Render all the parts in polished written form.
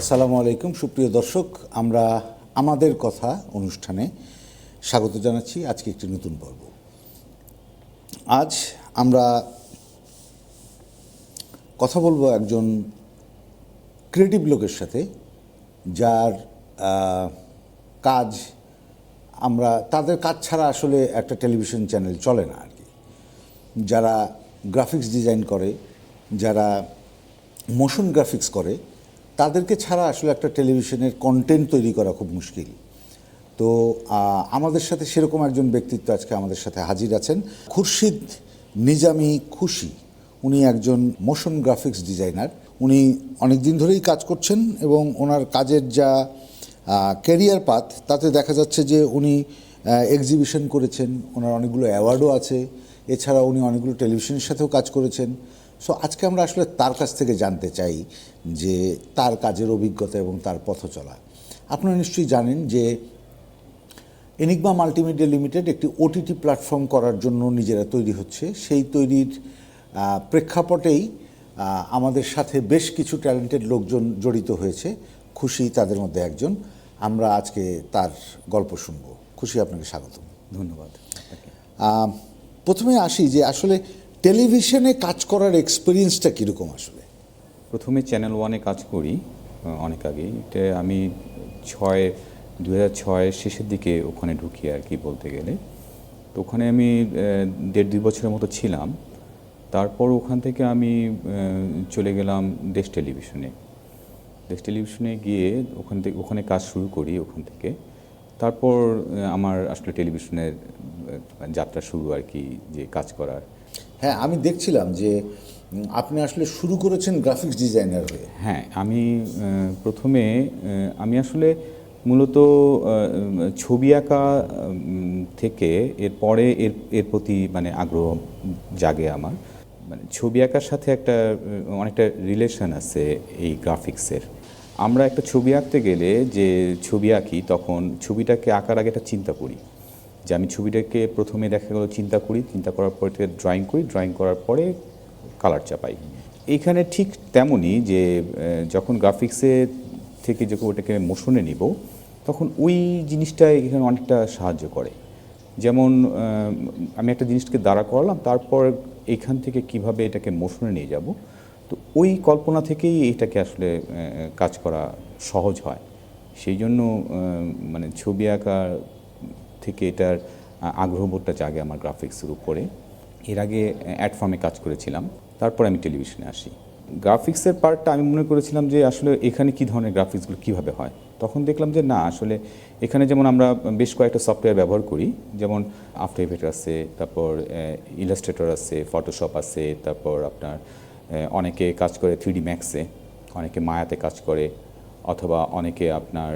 আসসালামু আলাইকুম সুপ্রিয় দর্শক, আমরা আমাদের কথা অনুষ্ঠানে স্বাগত জানাচ্ছি। আজকে একটি নতুন পর্ব। আজ আমরা কথা বলবো একজন ক্রিয়েটিভ লোকের সাথে, যার কাজ আমরা তাদের কাজ ছাড়া আসলে একটা টেলিভিশন চ্যানেল চলে না আর কি। যারা গ্রাফিক্স ডিজাইন করে, যারা মোশন গ্রাফিক্স করে, তাদেরকে ছাড়া আসলে একটা টেলিভিশনের কন্টেন্ট তৈরি করা খুব মুশকিল। তো আমাদের সাথে সেরকম একজন ব্যক্তিত্ব আজকে আমাদের সাথে হাজির আছেন, খুরশিদ নিজামী খুশি। উনি একজন মোশন গ্রাফিক্স ডিজাইনার। উনি অনেক দিন ধরেই কাজ করছেন এবং ওনার কাজের যা ক্যারিয়ার পাথ, তাতে দেখা যাচ্ছে যে উনি এক্সিবিশন করেছেন, ওনার অনেকগুলো অ্যাওয়ার্ডও আছে। এছাড়া উনি অনেকগুলো টেলিভিশনের সাথেও কাজ করেছেন। সো আজকে আমরা আসলে তার কাছ থেকে জানতে চাই যে তার কাজের অভিজ্ঞতা এবং তার পথ চলা। আপনারা নিশ্চয়ই জানেন যে এনিগমা মাল্টিমিডিয়া লিমিটেড একটি ওটিটি প্ল্যাটফর্ম করার জন্য নিজেরা তৈরি হচ্ছে। সেই তৈরির প্রেক্ষাপটেই আমাদের সাথে বেশ কিছু ট্যালেন্টেড লোকজন জড়িত হয়েছে। খুশি তাদের মধ্যে একজন। আমরা আজকে তার গল্প শুনবো। খুশি, আপনাকে স্বাগত। ধন্যবাদ। প্রথমে আসি যে আসলে টেলিভিশনে কাজ করার এক্সপিরিয়েন্সটা কীরকম আসলে? প্রথমে চ্যানেল ওয়ানে কাজ করি অনেক আগেই। এটা আমি 2006 শেষের দিকে ওখানে ঢুকি আর কি বলতে গেলে। তো ওখানে আমি 1.5-2 বছরের মতো ছিলাম। তারপর ওখান থেকে আমি চলে গেলাম দেশ টেলিভিশনে। দেশ টেলিভিশনে গিয়ে ওখানে কাজ শুরু করি ওখান থেকে। তারপর আমার আসলে টেলিভিশনের যাত্রা শুরু আর কি, যে কাজ করার। হ্যাঁ, আমি দেখছিলাম যে আপনি আসলে শুরু করেছেন গ্রাফিক্স ডিজাইনার হয়ে। হ্যাঁ, প্রথমে আমি আসলে মূলত ছবি আঁকা থেকে এরপরে এর প্রতি মানে আগ্রহ জাগে আমার। মানে ছবি আঁকার সাথে অনেকটা রিলেশন আছে এই গ্রাফিক্সের। আমরা একটা ছবি আঁকতে গেলে যে ছবি আঁকি, তখন ছবিটাকে আঁকার আগে একটা চিন্তা করি, যে আমি ছবিটাকে প্রথমে দেখা গেলো চিন্তা করার পরে ড্রয়িং করার পরে কালার চাপাই। এইখানে ঠিক তেমনই যে যখন গ্রাফিক্সে থেকে যখন ওটাকে মোশনে নিব, তখন ওই জিনিসটা এখানে অনেকটা সাহায্য করে। যেমন আমি একটা জিনিসকে দাঁড়া করালাম, তারপর এইখান থেকে কিভাবে এটাকে মোশনে নিয়ে যাব, তো ওই কল্পনা থেকেই এটাকে আসলে কাজ করা সহজ হয়। সেই জন্য মানে ছবি আঁকা থেকে এটার আগ্রহবোধটা জাগে আমার গ্রাফিক্সের উপরে। এর আগে অ্যাড ফার্মে কাজ করেছিলাম, তারপর আমি টেলিভিশনে আসি। গ্রাফিক্সের পার্টটা আমি মনে করেছিলাম যে আসলে এখানে কী ধরনের গ্রাফিক্সগুলো কীভাবে হয়। তখন দেখলাম যে না, আসলে এখানে যেমন আমরা বেশ কয়েকটা সফটওয়্যার ব্যবহার করি, যেমন আফটার এফেক্ট আছে, তারপর ইলাস্ট্রেটর আছে, ফটোশপ আছে, তারপর আপনার অনেকে কাজ করে 3D ম্যাক্সে, অনেকে মায়াতে কাজ করে, অথবা অনেকে আপনার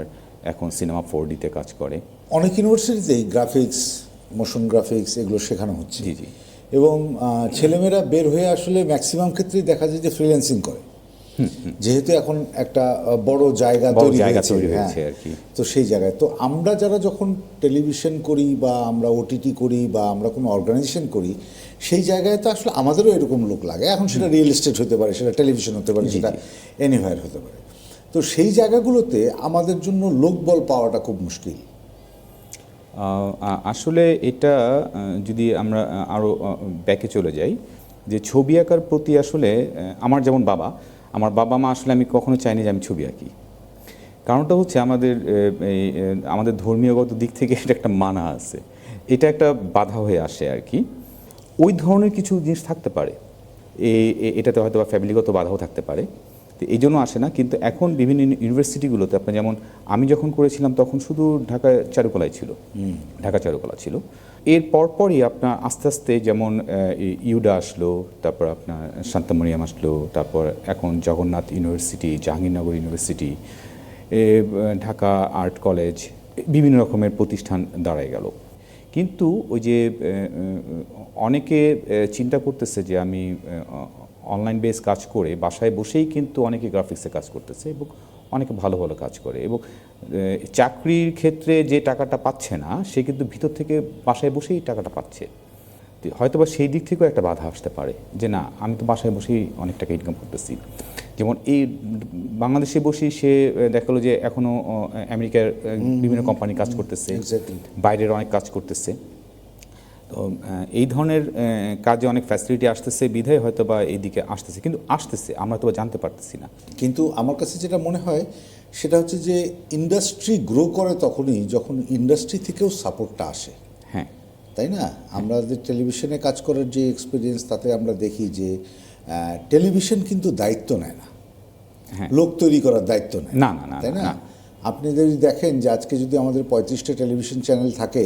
এখন সিনেমা 4Dতে কাজ করে। অনেক ইউনিভার্সিটিতেই গ্রাফিক্স, মোশন গ্রাফিক্স এগুলো শেখানো হচ্ছে। জি জি। এবং ছেলেমেয়েরা বের হয়ে আসলে ম্যাক্সিমাম ক্ষেত্রেই দেখা যায় যে ফ্রিল্যান্সিং করে, যেহেতু এখন একটা বড় জায়গা তৈরি হয়েছে আর কি। তো সেই জায়গায় তো আমরা যারা যখন টেলিভিশন করি বা আমরা ওটিটি করি বা আমরা কোনো অর্গানাইজেশন করি, সেই জায়গায় তো আসলে আমাদেরও এরকম লোক লাগে। এখন সেটা রিয়েল এস্টেট হতে পারে, সেটা টেলিভিশন হতে পারে, সেটা এনিহোয়ার হতে পারে। তো সেই জায়গাগুলোতে আমাদের জন্য লোকবল পাওয়াটা খুব মুশকিল। আসলে এটা যদি আমরা আরও ব্যাকে চলে যাই, যে ছবি আঁকার প্রতি আসলে আমার যেমন আমার বাবা মা আসলে আমি কখনো চাইনি যে আমি ছবি আঁকি। কারণটা হচ্ছে আমাদের ধর্মীয়গত দিক থেকে এটা একটা মানা আছে, এটা একটা বাধা হয়ে আসে আর কি। ওই ধরনের কিছু জিনিস থাকতে পারে, এটাতে হয়তো বা ফ্যামিলিগত বাধাও থাকতে পারে, তো এই জন্য আসে না। কিন্তু এখন বিভিন্ন ইউনিভার্সিটিগুলোতে আপনার, যেমন আমি যখন করেছিলাম তখন শুধু ঢাকা চারুকলা ছিল। এর পরপরই আপনার আস্তে আস্তে যেমন ইউডা আসলো, তারপর আপনার শান্তামরিয়াম আসলো, তারপর এখন Jagannath university, Jahangirnagar university, Dhaka art college, বিভিন্ন রকমের প্রতিষ্ঠান দাঁড়ায় গেল। কিন্তু ওই যে অনেকে চিন্তা করতেছে যে আমি অনলাইন বেস কাজ করে বাসায় বসেই কিন্তু অনেকে গ্রাফিক্সে কাজ করতেছে এবং অনেকে ভালো ভালো কাজ করে, এবং চাকরির ক্ষেত্রে যে টাকাটা পাচ্ছে না, সে কিন্তু ভিতর থেকে বাসায় বসেই টাকাটা পাচ্ছে। হয়তো বা সেই দিক থেকেও একটা বাধা আসতে পারে যে না, আমি তো বাসায় বসেই অনেক টাকা ইনকাম করতেছি। যেমন এই বাংলাদেশে বসেই সে দেখালো যে এখনও আমেরিকার বিভিন্ন কোম্পানি কাজ করতেছে, Exactly. বাইরের অনেক কাজ করতেছে। তো এই ধরনের কাজে অনেক ফ্যাসিলিটি আসতেছে, বিধায় হয়তো বা এইদিকে আসতেছে, কিন্তু আসতেছে আমরা তো জানতে পারতেছি না। কিন্তু আমার কাছে যেটা মনে হয় সেটা হচ্ছে যে ইন্ডাস্ট্রি গ্রো করে তখনই যখন ইন্ডাস্ট্রি থেকেও সাপোর্টটা আসে, হ্যাঁ, তাই না? আমরা যে টেলিভিশনে কাজ করার যে এক্সপিরিয়েন্স, তাতে আমরা দেখি যে টেলিভিশন কিন্তু দায়িত্ব নেয় না, হ্যাঁ। লোক তৈরি করার দায়িত্ব নেয় না, না, না, তাই না? না। আপনি যদি দেখেন যে আজকে যদি আমাদের 35টা টেলিভিশন চ্যানেল থাকে,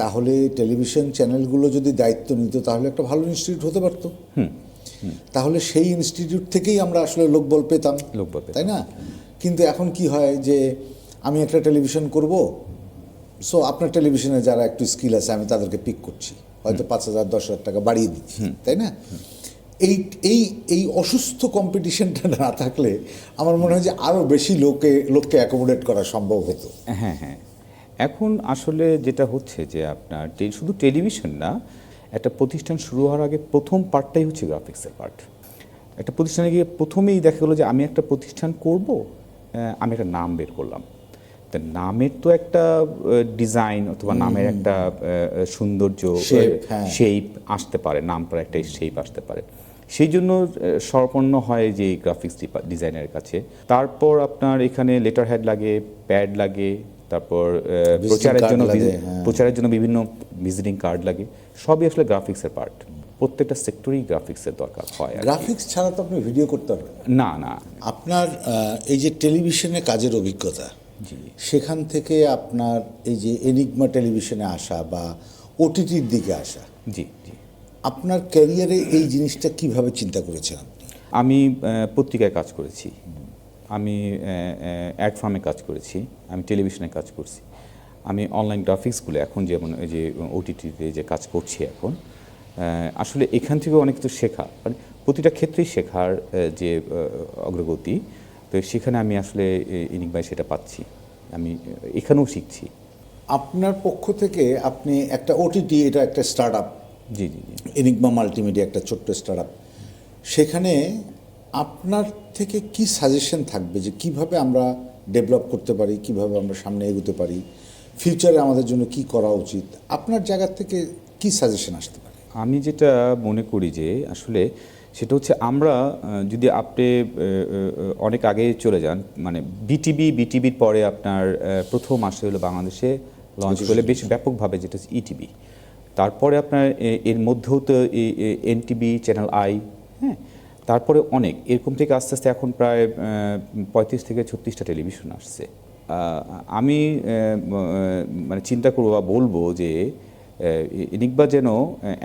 তাহলে টেলিভিশন চ্যানেলগুলো যদি দায়িত্ব নিত তাহলে একটা ভালো ইনস্টিটিউট হতে পারতো। তাহলে সেই ইনস্টিটিউট থেকেই আমরা আসলে লোকবল পেতাম, লোকবল পেতাম। তাই না? কিন্তু এখন কি হয় যে আমি একটা টেলিভিশন করব, সো আপনার টেলিভিশনে যারা একটু স্কিল আছে আমি তাদেরকে পিক করছি, হয়তো 5,000 10,000 টাকা বাড়িয়ে দিচ্ছি, তাই না? এই এই এই অসুস্থ কম্পিটিশনটা না থাকলে আমার মনে হয় যে আরও বেশি লোককে অ্যাকোমোডেট করা সম্ভব হতো। হ্যাঁ, হ্যাঁ। এখন আসলে যেটা হচ্ছে যে আপনার শুধু টেলিভিশন না, একটা প্রতিষ্ঠান শুরু হওয়ার আগে প্রথম পার্টটাই হচ্ছে গ্রাফিক্সের পার্ট। একটা প্রতিষ্ঠানে গিয়ে প্রথমেই দেখা গেলো যে আমি একটা প্রতিষ্ঠান করব, আমি একটা নাম বের করলাম। তা নামের তো একটা ডিজাইন অথবা নামের একটা সৌন্দর্য, Shape, হ্যাঁ। শেপ আসতে পারে, নামটার একটা শেপ আসতে পারে। সেই জন্য স্বর্পন্ন হয় যে গ্রাফিক্স ডিজাইনের কাছে। তারপর আপনার এখানে লেটার হেড লাগে, প্যাড লাগে, তারপর প্রচারের card জন্য লাগে, হ্যাঁ। প্রচারের জন্য বিভিন্ন ভিজিটিং কার্ড লাগে, সবই আসলে গ্রাফিক্সের পার্ট। প্রত্যেকটা সেক্টরেই গ্রাফিক্সের দরকার হয় আর কি। গ্রাফিক্স ছাড়া তো আপনি ভিডিও করতে পারবেন না। না, না। আপনার এই যে টেলিভিশনে কাজের অভিজ্ঞতা, জি। সেখান থেকে আপনার এই যে এনিগমা টেলিভিশনে আসা বা ওটিটির দিকে আসা, জি, জি। আপনার ক্যারিয়ারে এই জিনিসটা কিভাবে চিন্তা করেছেন আপনি? আমি পত্রিকায় কাজ করেছি, আমি অ্যাড ফার্মে কাজ করেছি, আমি টেলিভিশনে কাজ করছি, আমি অনলাইন গ্রাফিক্সগুলো এখন যেমন এই যে ওটিটিতে যে কাজ করছি এখন, আসলে এখান থেকে অনেক কিছু শেখা, মানে প্রতিটা ক্ষেত্রেই শেখার যে অগ্রগতি, তো সেখানে আমি আসলে ইনিকবাই সেটা পাচ্ছি, আমি এখানেও শিখছি। আপনার পক্ষ থেকে আপনি একটা ওটিটি, এটা একটা স্টার্ট আপ, জি, জি, জি। এনিগমা মাল্টিমিডিয়া একটা ছোট্ট স্টার্ট আপ, সেখানে আপনার থেকে কি সাজেশন থাকবে যে কিভাবে আমরা ডেভেলপ করতে পারি, কিভাবে আমরা সামনে এগোতে পারি, ফিউচারে আমাদের জন্য কি করা উচিত, আপনার জায়গা থেকে কি সাজেশন আসতে পারে? আমি যেটা মনে করি যে আসলে সেটা হচ্ছে আমরা যদি আপনি অনেক আগে চলে যান, মানে বিটিভির পরে আপনার প্রথম আসে হলো বাংলাদেশে লঞ্চ হলে বেশ ব্যাপকভাবে, যেটা হচ্ছে ইটিভি। তারপরে আপনার এর মধ্যেও তো এনটিভি, চ্যানেল আই, হ্যাঁ, তারপরে অনেক এরকম থেকে আস্তে আস্তে এখন প্রায় 35 থেকে 36টা টেলিভিশন আসছে। আমি মানে চিন্তা করবো বা বলবো যে ইনিকবা যেন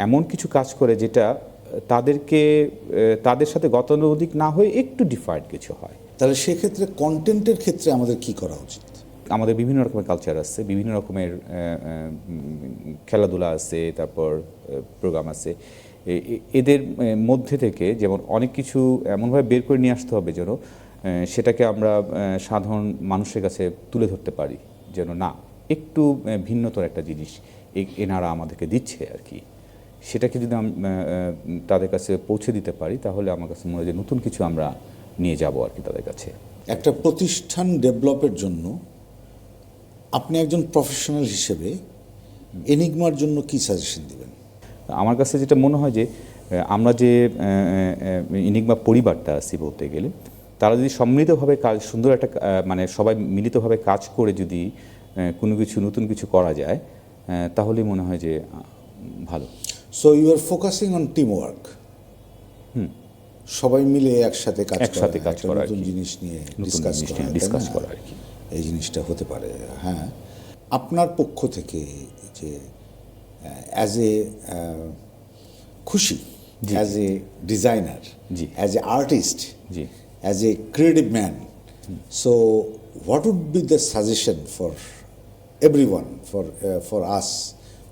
এমন কিছু কাজ করে যেটা তাদেরকে তাদের সাথে গতানুগতিক না হয়ে একটু ডিফারেন্ট কিছু হয়। তাহলে সেক্ষেত্রে কন্টেন্টের ক্ষেত্রে আমাদের কি করা উচিত? আমাদের বিভিন্ন রকমের কালচার আছে, বিভিন্ন রকমের খেলাধুলা আছে, তারপর প্রোগ্রাম আছে, এদের মধ্যে থেকে যেমন অনেক কিছু এমনভাবে বের করে নিয়ে আসতে হবে যেন সেটাকে আমরা সাধারণ মানুষের কাছে তুলে ধরতে পারি, যেন না একটু ভিন্নতর একটা জিনিস এনারা আমাদেরকে দিচ্ছে আর কি, সেটাকে যদি তাদের কাছে পৌঁছে দিতে পারি তাহলে আমার কাছে মনে হয় যে নতুন কিছু আমরা নিয়ে যাব আর কি তাদের কাছে। একটা প্রতিষ্ঠান ডেভেলপের জন্য আপনি একজন প্রফেশনাল হিসেবে এনিগমার জন্য কি সাজেশন দিবেন? আমার কাছে যেটা মনে হয় যে আমরা যে ইনিগমা পরিবারটা আছি বলতে গেলে, তারা যদি সম্মিলিতভাবে কাজ, সুন্দর একটা মানে সবাই মিলিতভাবে কাজ করে যদি কোনো কিছু নতুন কিছু করা যায়, তাহলেই মনে হয় যে ভালো। So you are focusing on team work, সবাই মিলে একসাথে কাজ করা, নতুন জিনিস নিয়ে ডিসকাস করা আর কি, এই জিনিসটা হতে পারে। হ্যাঁ, আপনার পক্ষ থেকে যে অ্যাজ এ খুশি, as a designer, as a artist, as a creative man, so what would be the suggestion for everyone, for us,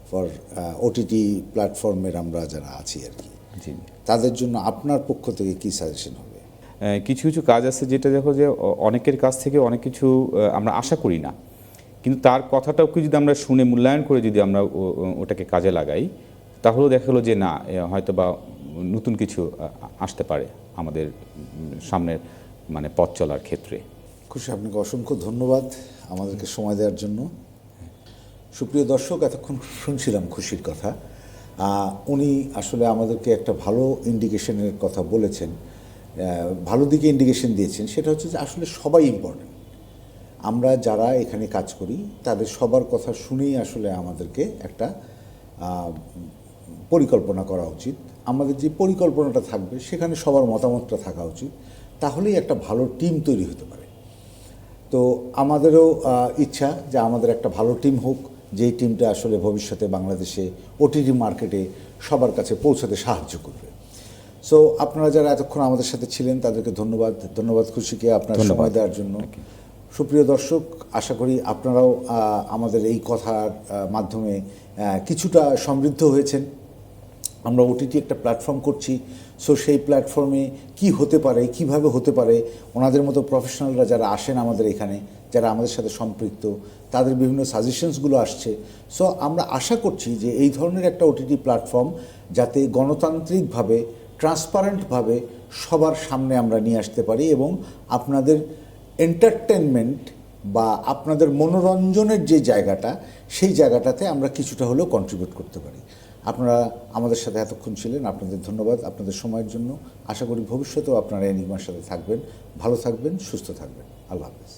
for OTT প্ল্যাটফর্মের আমরা যারা আছি আর কি, তাদের জন্য আপনার পক্ষ থেকে কি সাজেশন হবে? কিছু কিছু কাজ আছে যেটা দেখো যে অনেকের কাছ থেকে অনেক কিছু আমরা আশা করি না, কিন্তু তার কথাটাও কি যদি আমরা শুনে মূল্যায়ন করে যদি আমরা ওটাকে কাজে লাগাই, তাহলেও দেখা গেলো যে না হয়তো বা নতুন কিছু আসতে পারে। আমাদের সামনের মানে পথ চলার ক্ষেত্রে। খুশি, আপনাকে অসংখ্য ধন্যবাদ আমাদেরকে সময় দেওয়ার জন্য। সুপ্রিয় দর্শক, এতক্ষণ শুনছিলাম খুশির কথা। উনি আসলে আমাদেরকে একটা ভালো ইন্ডিকেশনের কথা বলেছেন, ভালো দিকে ইন্ডিকেশন দিয়েছেন। সেটা হচ্ছে যে আসলে সবাই ইম্পর্টেন্ট। আমরা যারা এখানে কাজ করি তাদের সবার কথা শুনেই আসলে আমাদেরকে একটা পরিকল্পনা করা উচিত। আমাদের যে পরিকল্পনাটা থাকবে সেখানে সবার মতামতটা থাকা উচিত, তাহলেই একটা ভালো টিম তৈরি হতে পারে। তো আমাদেরও ইচ্ছা যে আমাদের একটা ভালো টিম হোক, যেই টিমটা আসলে ভবিষ্যতে বাংলাদেশে ওটিটি মার্কেটে সবার কাছে পৌঁছাতে সাহায্য করবে। সো আপনারা যারা এতক্ষণ আমাদের সাথে ছিলেন তাদেরকে ধন্যবাদ খুশিকে আপনার সময় দেওয়ার জন্য। সুপ্রিয় দর্শক, আশা করি আপনারাও আমাদের এই কথার মাধ্যমে কিছুটা সমৃদ্ধ হয়েছেন। আমরা ওটিটি একটা প্ল্যাটফর্ম করছি, সো সেই প্ল্যাটফর্মে কি হতে পারে, কিভাবে হতে পারে, ওনাদের মতো প্রফেশনালরা যারা আসেন আমাদের এখানে, যারা আমাদের সাথে সম্পৃক্ত, তাদের বিভিন্ন সাজেশনসগুলো আসছে। সো আমরা আশা করছি যে এই ধরনের একটা ওটিটি প্ল্যাটফর্ম যাতে গণতান্ত্রিকভাবে, ট্রান্সপারেন্টভাবে সবার সামনে আমরা নিয়ে আসতে পারি এবং আপনাদের এন্টারটেনমেন্ট বা আপনাদের মনোরঞ্জনের যে জায়গাটা, সেই জায়গাটাতে আমরা কিছুটা হলেও কন্ট্রিবিউট করতে পারি। আপনারা আমাদের সাথে এতক্ষণ ছিলেন, আপনাদের ধন্যবাদ আপনাদের সময়ের জন্য। আশা করি ভবিষ্যতেও আপনারা এনিগমার সাথে থাকবেন, ভালো থাকবেন, সুস্থ থাকবেন। আল্লাহ হাফেজ।